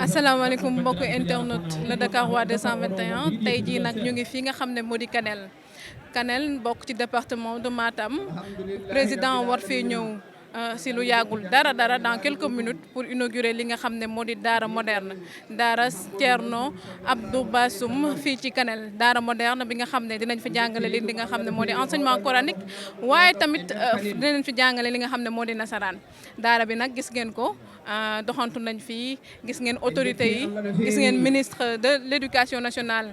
asalaamaaleykum mbokki internet le Dakarois 221 tey jii nag ñu ngi fii nga xam ne moo di Kanel bokk ci département de Matam président war fee ñëw si lu yàggul dara dans quelques minutes pour inaugurer li nga xam ne moo di daara moderne daara Thierno Abdou Bassoum fii ci Kanel daara moderne bi nga xam ne dinañ fi jàngale li nga xam ne moo di enseignement coranique waaye tamit dinañ fi jàngale li nga xam ne moo di nasaraan daara bi nag gis ngeen ko doxantu nañ fii gis ngeen autorité yi gis ngeen ministre de l'éducation nationale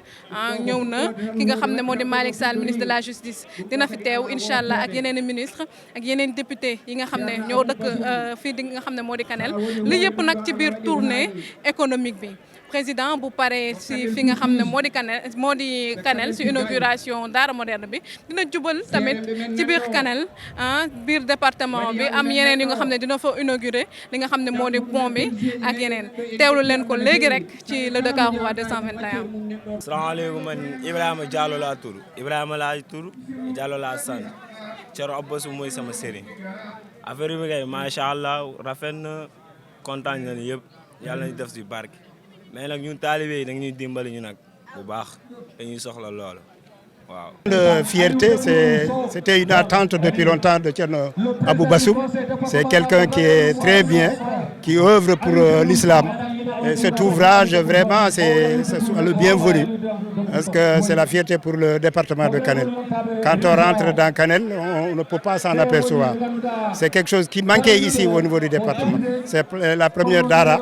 ñëw na ki nga xam ne moo di Malick Sall ministre de la justice dina fi teew incha allah ak yeneen i ministre ak yeneen député yi nga xam ne ñoo dëkk fii di nga xam ne moo di Kanel li yëpp nag ci biir tournée économique bi président bu paree si fi nga xam ne moo di Kanel si inauguration daara moderne bi dina jubal tamit ci biir Kanel biir département bi am yeneen yi nga xam ne dina fa inaugurer li nga xam ne moo di pont bi ak yeneen teewlu leen ko léegi rek ci le Dakarois 221. asalaamaaleykum man Ibrahima Diallo laa tur Diallo laa sant Thierno Abdou Bassoum mooy sama sëriñ affaire bi kay macha allah rafet na kontaan nañu yëpp yàlla nañu def si barke mais nag ñun taalibe yi dañuy dimbali ñu nag bu baax dañuy soxla loolu waaw. De fierté, c'était une attente depuis longtemps de Thierno Abdou Bassoum. C'est quelqu'un qui est très bien, qui œuvre pour l'islam. Et cet ouvrage, vraiment, c'est le bienvenu. Parce que c'est la fierté pour le département de Kanel. Quand on rentre dans Kanel, on ne peut pas s'en apercevoir. C'est quelque chose qui manquait ici au niveau du département. C'est la première Dara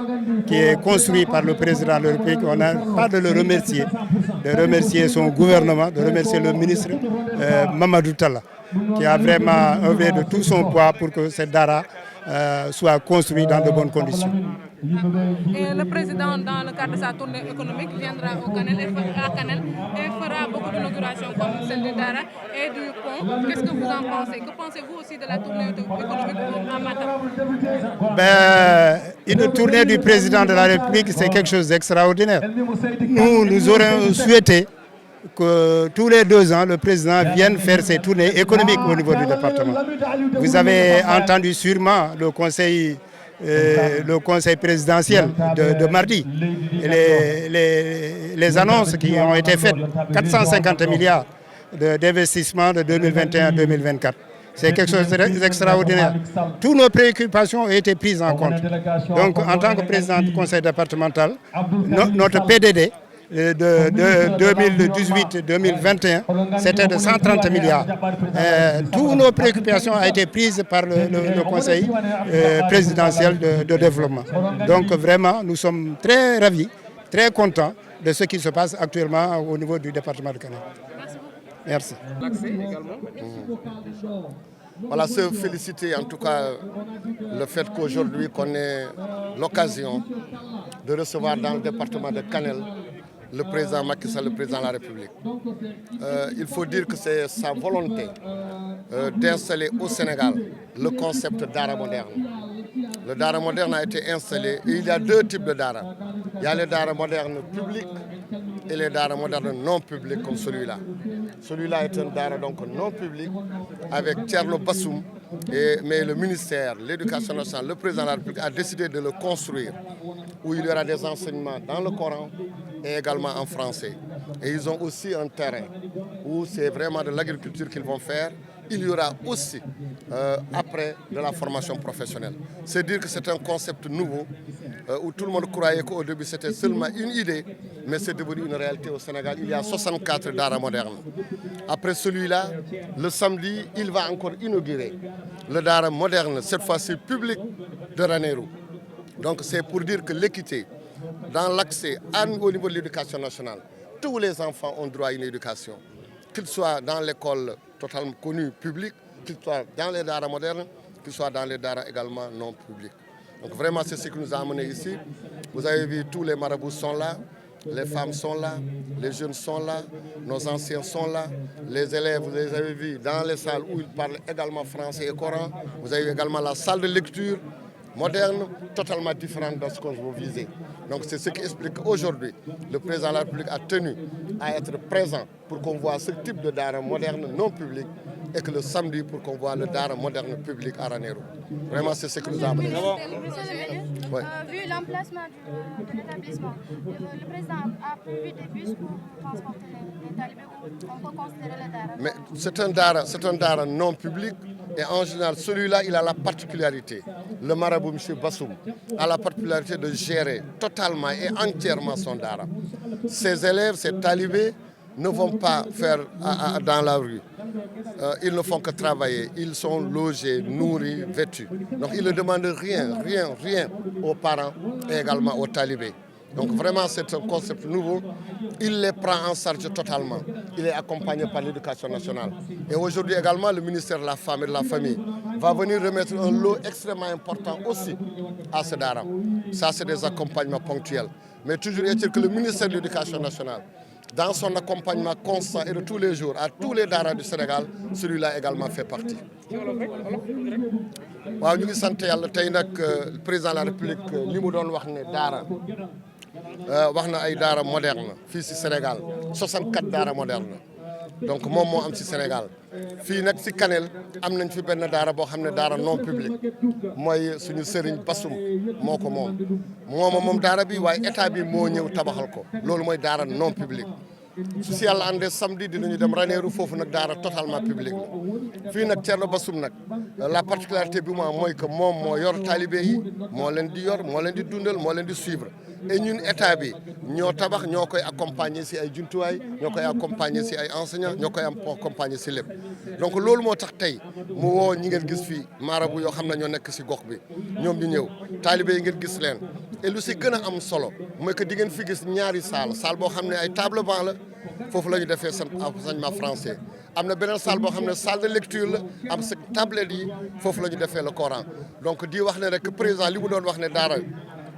qui est construite par le président de la République. On n'a pas de le remercier, de remercier son gouvernement, de remercier le ministre Mamadou Talla, qui a vraiment œuvré de tout son poids pour que cette Dara soit construite dans de bonnes conditions. Et le président, dans le cadre de sa tournée économique, viendra au Kanel et fera beaucoup d'inaugurations comme celle du Dara et du pont. Qu'est-ce que vous en pensez? Que pensez-vous aussi de la tournée économique à Matam? Une tournée du président de la République, c'est quelque chose d'extraordinaire. Nous aurions souhaité que tous les 2 ans, le président vienne faire ses tournées économiques au niveau du département. Vous avez entendu sûrement le conseil présidentiel de mardi, et les annonces qui ont été faites, 450 milliards d'investissements de 2021-2024. C'est quelque chose d'extraordinaire. Toutes nos préoccupations ont été prises en compte. Donc, en tant que président du conseil départemental, notre PDD de 2018-2021, c'était de 130 milliards. Toutes nos préoccupations ont été prises par le conseil présidentiel de développement. Donc vraiment, nous sommes très ravis, très contents de ce qui se passe actuellement au niveau du département de Kanel. Merci. Voilà, se féliciter en tout cas le fait qu'aujourd'hui qu'on ait l'occasion de recevoir dans le département de Kanel le président Macky Sall, le président de la République. Il faut dire que c'est sa volonté d'installer au Sénégal le concept Dara moderne. Le Dara moderne a été installé et il y a 2 types de Dara. Il y a les Dara modernes publics et les Dara modernes non publics comme celui-là. Celui-là est un Dara donc non public avec Thierno Bassoum, mais le ministère, l'éducation nationale, le président de la République a décidé de le construire où il y aura des enseignements dans le Coran et également en français. Et ils ont aussi un terrain où c'est vraiment de l'agriculture qu'ils vont faire. Il y aura aussi, après, de la formation professionnelle. C'est dire que c'est un concept nouveau où tout le monde croyait qu'au début c'était seulement une idée, mais c'est devenu une réalité au Sénégal. Il y a 64 Dara modernes. Après celui-là, le samedi, il va encore inaugurer le Dara moderne, cette fois-ci public de Ranérou. Donc c'est pour dire que l'équité dans l'accès au niveau de l'éducation nationale, tous les enfants ont droit à une éducation, qu'ils soient dans l'école totalement connue publique, qu'ils soient dans les Dara modernes, qu'ils soient dans les Dara également non publics. Donc vraiment c'est ce qui nous a amenés ici. Vous avez vu, tous les marabouts sont là, les femmes sont là, les jeunes sont là, nos anciens sont là, les élèves, vous les avez vus dans les salles où ils parlent également français et coran. Vous avez également la salle de lecture moderne, totalement différente de ce que vous visez. Donc c'est ce qui explique qu'aujourd'hui, le président de la République a tenu à être présent pour qu'on voit ce type de daara moderne non public et que le samedi pour qu'on voit le daara moderne public à Ranérou. Vraiment, c'est ce que nous avons. Ouais. Vu l'emplacement de l'établissement, le président a prévu des bus pour transporter les talibés où on peut considérer le daara. Mais c'est un daara non public et en général, celui-là, il a la particularité. Le marabout, M. Bassoum, a la particularité de gérer totalement et entièrement son daara. Ses élèves, ses talibés ne vont pas faire dans la rue. Ils ne font que travailler. Ils sont logés, nourris, vêtus. Donc ils ne demandent rien aux parents et également aux talibés. Donc vraiment, c'est un concept nouveau. Il les prend en charge totalement. Il est accompagné par l'Éducation nationale. Et aujourd'hui également, le ministère de la Femme et de la Famille va venir remettre un lot extrêmement important aussi à ce daara. Ça, c'est des accompagnements ponctuels. Mais toujours est-il que le ministère de l'Éducation nationale, dans son accompagnement constant et de tous les jours à tous les daara du Sénégal, celui-là également fait partie. waaw ñu ngi sant yàlla tey nag président de la République li mu doon wax ne daara wax na ay daara moderne fii si Sénégal 64 daara moderne donc moom moo am si Sénégal fii nag si Kanel am nañ fi benn daara boo xam ne daara non public mooy suñu sëriñ Bassoum moo ko moom daara bi waaye état bi moo ñëw tabaxal ko loolu mooy daara non public su si yàlla àndee samedi dinañu dem Ranérou foofu nag daara totalement public la fii nag Thierno Bassoum nag la particularité bi mooy que moom moo yor talibé yi moo leen di yor moo leen di dundal moo leen di suivre et ñun état bi ñoo tabax ñoo koy accompagner si ay jumtuwaay ñoo koy accompagner si ay enseignants ñoo koy accompagner si lépp donc loolu moo tax tey mu woo ñi ngeen gis fii marabu yoo xam ne ñoo nekk si gox bi ñoom ñu ñëw talibé yi ngeen gis leen et lu si gën a am solo mooy que di ngeen fi gis ñaari salle boo xam ne ay table banc la foofu la ñu defee seen enseignement français am na beneen salle boo xam ne salle de lecture la am sa tablette yi foofu la ñu defee le Coran donc di wax ne rek président li mu doon wax ne daara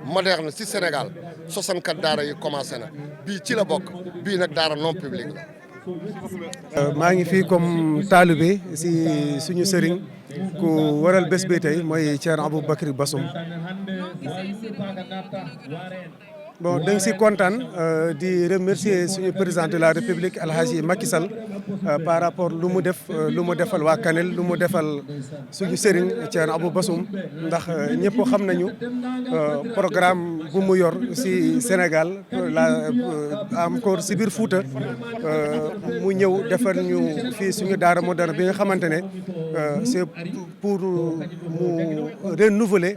moderne si Sénégal 64 daara yi commencé na bii ci la bokk bii nag daara non public la. maa ngi fii comme talibé si suñu sëriñ ku waral bés bi tey mooy Thierno Aboubacry Bassoum. bon dañ si kontaan di remercier suñu président de la République Alhaji Macky Sall par rapport lu mu defal waa Kanel lu mu defal suñu sëriñ Thierno Abou Bassoum ndax ñëpp xam nañu programme bu mu yor si Sénégal encore si biir Fouta mu ñëw defar ñu fii suñu daara moderne bi nga xamante ne c'est pour mu renouveler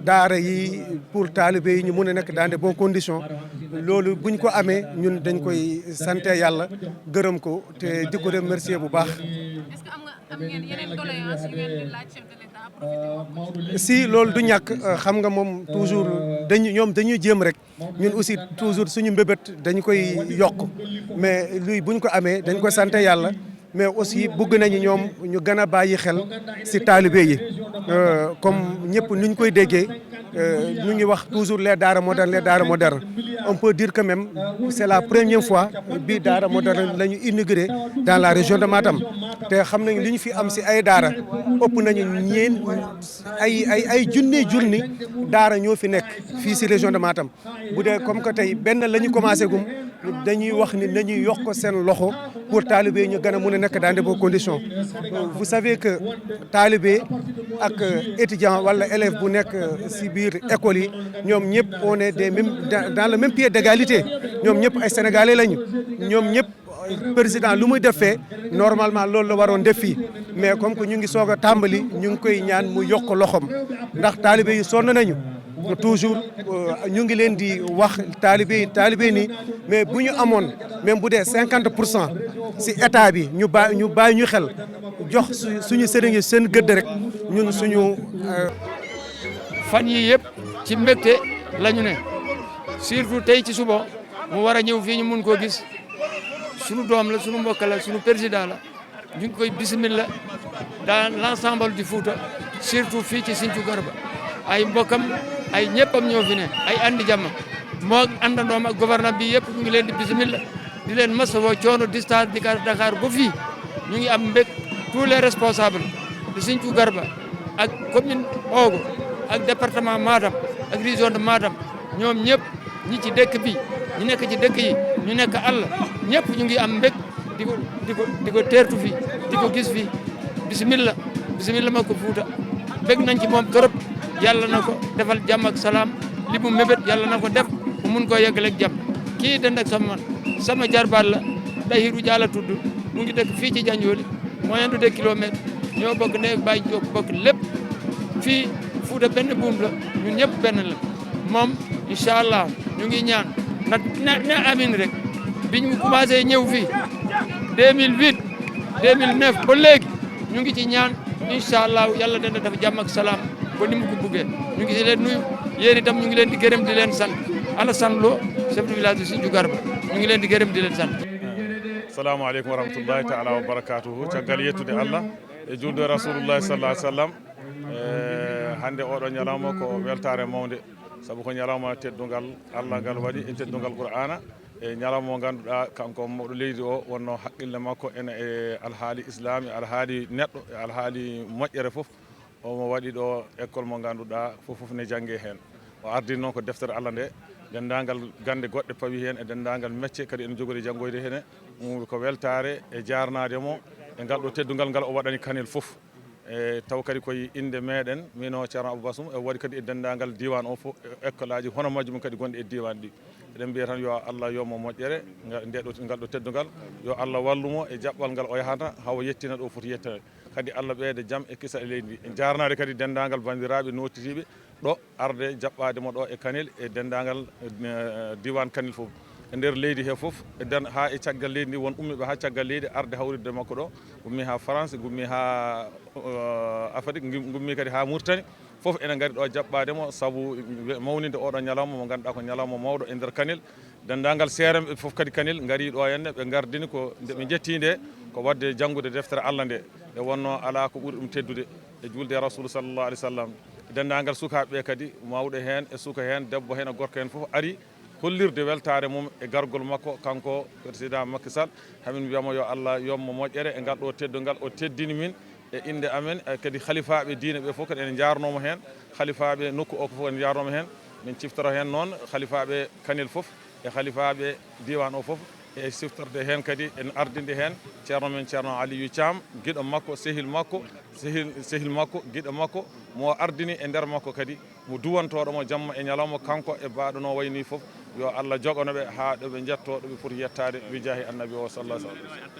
daara yi pour talibé yi ñu mën a nekk dans de bonnes conditions loolu buñ ko amee ñun dañ koy sant yàlla gërëm ko te di ko remercier bu baax. Est-ce que am ngeen yeneen doléances yu ngeen di laaj chef de l'État? si loolu du ñàkk xam nga moom toujours dañuy jéem rek ñun aussi toujours suñu mbébét dañu koy yokk mais luy buñ ko amee dañ koy sant yàlla. mais aussi bëgg nañu ñoom ñu gën a bàyyi xel ci talibé yi comme ñëpp ni ñu koy déggee ñu ngi wax toujours les daara modernes on peut dire que même c'est la première fois bi daara moderne la ñu inauguré dans la région de Matam te xam nañu li ñu fi am ci ay daara ëpp nañu ay junni daara ñoo fi nekk fii ci région de Matam bu dee comme que tey benn la ñu commencé gum dañuy wax ni nañuy yokk seen loxo pour talibé yi ñu gën a mën a nekk dans de bonnes conditions. Vous savez que talibé ak étudiant wala élève bu nekk ci biir école yi ñoom ñëpp on est des mêmes dans le même pied d'égalité ñoom ñëpp ay sénégalais lañu ñoom ñëpp président lu muy def fee normalement loolu la waroon def fii mais comme que ñu ngi soog a tàmbali ñu ngi koy ñaan mu yokk loxom ndax talibé yi sonn nañu. toujours ñu ngi leen di wax talibé nii mais bu ñu amoon même bu dee 50% ci état bi ñu bàyyi ñu xel jox suñu sëriñ yi seen gëdd rek ñun suñu. fan yii yëpp ci mbégte la ñu ne surtout tey ci suba mu war a ñëw fii ñu mun koo gis suñu doom la suñu mbokk la suñu président la ñu ngi koy bismillah dans l'ensemble du Fouta surtout fii ci Sinthiou Garba ay mbokkam ay ñëppam ñoo fi ne ay andi jàmm moo àndandoom ak gouvernement bi yëpp ñu ngi leen di bismillah di leen masawoo coono distance di Dakar ba fii ñu ngi am mbég tous les responsables de Sinthiou Garba ak commune Ogo ak département Matam ak région de Matam ñoom ñëpp ñi ci dëkk bi ñu nekk ci dëkk yi ñu nekk àll ñëpp ñu ngi am mbég di ko teertu fi di ko gis fi bismillah ma ko Fuuta bég nañ ci moom trop yàlla na ko defal jàmm ak salaam li mu mébét yàlla na ko def mu mun koo yeggaleeg jàmm kii dend ak sama jarbaat la Dahiru Jaala tudd mu ngi dëkk fii ci Janjooli moyen de 2 kilomètres ñoo bokk ne bàyyi jóg bokk lépp fii Fuuta benn buum la ñun ñëpp benn la moom incha allah ñu ngi ñaan na amin rek biñ mu commencé ñëw fii 2008 2009 ba léegi ñu ngi ci ñaan incha allah yàlla dana def jàmm ak salaam ba ni mu ko buggee ñu ngi si leen nuyu yéen itam ñu ngi leen di gërëm di leen sant Alassane Lo chef de village de Sindiou Garba ñu ngi leen di gërëm di leen sant. assalamu aleykum wa rahmatullahi taala wa barakatuhu caggal yettude Allah e julde rasulullahi sallallahu alaihi wasallam hande oɗo ñalawma ko weltare mawde saabu ko ñalawma teddugal Allah ngal waɗi e teddugal Qur'ana e ñalawma mo ganduɗa kanko mawɗo leydi o wonno haqqille makko ene e alhaali islami alhaali neɗɗo e alhaali moƴƴere fof omo waɗi ɗo école mo ganduɗa fof ne jangge hen o ardini noon ko deftere Allah nde dendagal gande goɗɗe pawi hen e dendagal métier kadi ene jogori janggoyde hene ɗum ko weltare e jarnade mo e ngal ɗo teddugal ngal o waɗani Kanel fof e taw kadi koye inde meɗen mino Ceerno Abou Bassoum e waɗi kadi e dendagal diwan o fof école aji hono majjum kadi gonɗi e diwan ɗi eɗen mbiya tan yo Allah yomo moƴƴere ngal ɗo teddugal yo Allah wallumo e jaɓɓal ngal o yahata hawo yettina ɗo foti yettane kadi Allah ɓeyde jaam e kisa e leydi ndi jarnade kadi dendagal bandiraɓe nottitiɓe ɗo arde jaɓɓade mo ɗo e Kanel e dendagal diwan Kanel fof e nder leydi he fof ha e caggal leydi ndi won ummiɓe ha caggal leydi arde hawride makko ɗo gummi ha France gummi ha Afrique gummi kadi ha Mauritanie fof ene gari ɗo jaɓɓademo saabu mawnide oɗo ñalawma mo ganduɗa ko ñalawma mawɗo e nder Kanel dendagal seeremɓe fof kadi Kanel gari ɗo henne ɓe gardini ko nde ɓe jetti nde ko wadde janggude deftere Allah nde e wonno ala ko ɓuuri ɗum teddude e julde rasulu sallallahu alaihi wasallam dendagal sukaɓeɓe kadi mawɗo hen e suka hen debbo hen e gorko hen fof ari hollirde weltare mum e gargol makko kanko président Macky Sall hamin mbiyamo yo Allah yommo moƴƴere e ngal ɗo teddugal o teddini min e inde amen kadi khalifaɓe diine ɓe fof kadi ene jarnomo hen khalifaɓe nokku o ko fof ene jarnomo hen min ciftoro hen noon khalifaɓe Kanel fof e khalifaɓe diwan o fof e siftorde hen kadi en ardinde hen ceerno men ceerno Aliou Thiam guiɗo makko sehil makko guiɗo makko mo ardini e nder makko kadi mo duwantoɗomo jamma e ñalawma kanko e baɗo no wayni foof yo Allah jogonoɓe ha ɗoɓe jetto ɗoɓe foti yettade wi jaahi annabi o sallallahu alaihi wasallam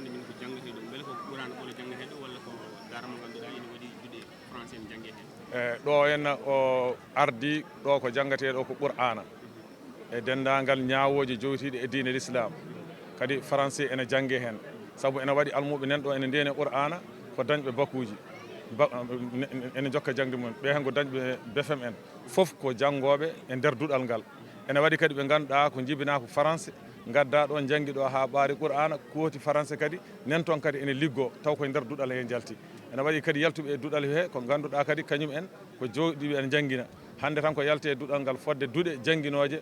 ɗo henna o ardi ɗo ko janggateɗo ko Qur'ana e dendagal ñawoji jowtiɗe e diine l'islam kadi français ene jangge hen saabu ene waɗi almuɓe nan ɗo ene ndene Qur'ana ko dañɓe bakuji ene jokka jangde mum ɓe hen ko dañɓe BFM en fof ko janggoɓe e nder duɗal ngal ene waɗi kadi ɓe ganduɗa ko jibina ko français gadda ɗo janggi ɗo ha ɓaari Qur'ana kooti français kadi nen toon kadi ene liggo taw koye nder duɗal he jalti ene waɗi kadi yaltuɓe e duɗal he ko ganduɗa kadi kañum en ko joɗiɓe ene jangguina hande tan ko yalte e duɗal ngal fodde duɗe jangguinoje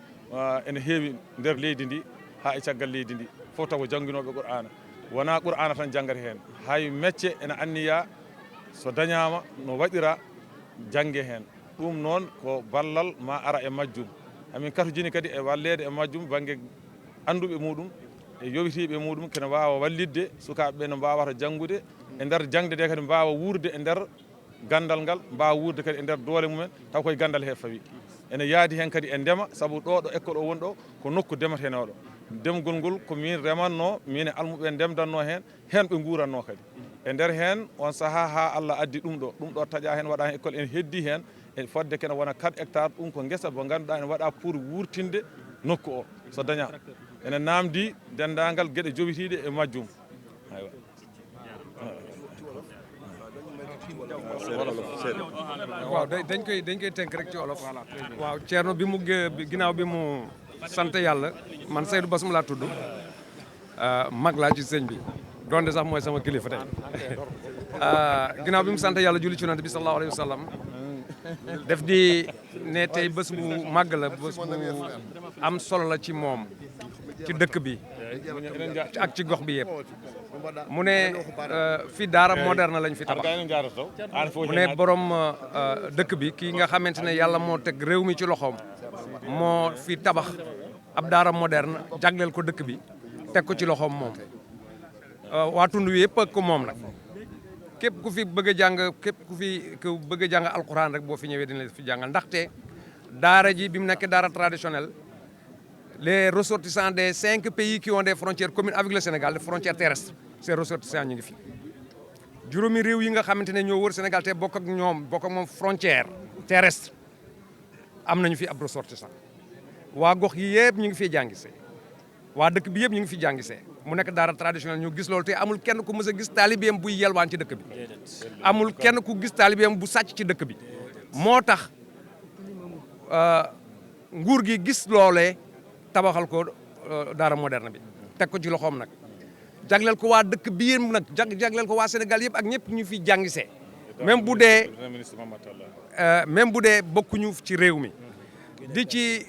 ene heewi nder leydi ndi ha e caggal leydi ndi fof taw ko jangguinoɓe Qur'ana wona Qur'ana tan janggata hen hay métier ene anniya so dañama no waɗira jangge hen ɗum noon ko ballal ma ara e majjum amin katujini kadi e wallede e majjum banggue anduɓe muɗum e yowitiɓe muɗum kene wawa wallidde sukaɓeɓe no mbawata janggude e nder jangde de kadi mbawa wurde e nder gandal ngal mbawa wurde kadi e nder doole mumen taw koye gandal he fawi ene yaadi hen kadi e ndema saabu ɗo école o woni ɗo ko nokku ndematenoɗo ndemgol ngol ko min remanno min e almuɓe ndemdanno hen ɓe guranno kadi e nder hen on saaha ha Allah addi ɗum ɗo taaƴa hen waɗa hen école en heddi hen e fodde kene wona 4 hectares ɗum ko guesa mo ganduɗa ene waɗa pour wurtinde nokku o so daña ene namdi dendagal gueɗe jowitiɗe e majjum aywa waaw dañ koy tënk rek ci olof waaw Thierno bi mu ginnaaw bi mu sant yàlla man Seydou Bassoum laa tudd mag laa ci sëñ bi donte sax mooy sama kilifa tey ginnaaw bi mu sant yàlla julli ci Yonent bi sallallahu alayhi wa sallam def di ne tey bés bu màgg la bés bu am solo la ci moom ci dëkk bi ak ci gox bi yëpp mu ne fi daara moderne lañ fi tabax mu ne borom dëkk bi kii nga xamante ne yàlla moo teg réew mi ci loxoom moo fi tabax ab daara moderne jagleel ko dëkk bi teg ko ci loxoom moom waa tund wi yëpp ko moom nag képp ku fi bëgg a jàng bëgg a jàng alquran rek boo fi ñëwee dina la fi jàngal ndaxte daara ji bi mu nekk daara traditionnelle les ressortissants des 5 pays qui ont des frontières communes avec le Sénégal des frontières terrestres ces ressortissants ñu ngi fi juróomi réew yi nga xamante ne ñoo wër Sénégal te bokk ak moom frontière terrestre am nañu fi ab ressortissant waa gox yi yëpp ñu ngi fiy jàngisee waa dëkk bi yëpp ñu ngi fi jàngisee mu nekk daara traditionnel ñu gis loolu te amul kenn ku mës a gis taalibeem buy yelwaan ci dëkk bi amul kenn ku gis taalibeem bu sàcc ci dëkk bi moo tax nguur gi gis loolee tabaxal ko daara moderne bi teg ko ci loxoom nag jagleel ko waa dëkk bi yéen nag jagleel ko waa Sénégal yëpp ak ñëpp ñu fi jàngisee même bu dee bokkuñu ci réew mi di ci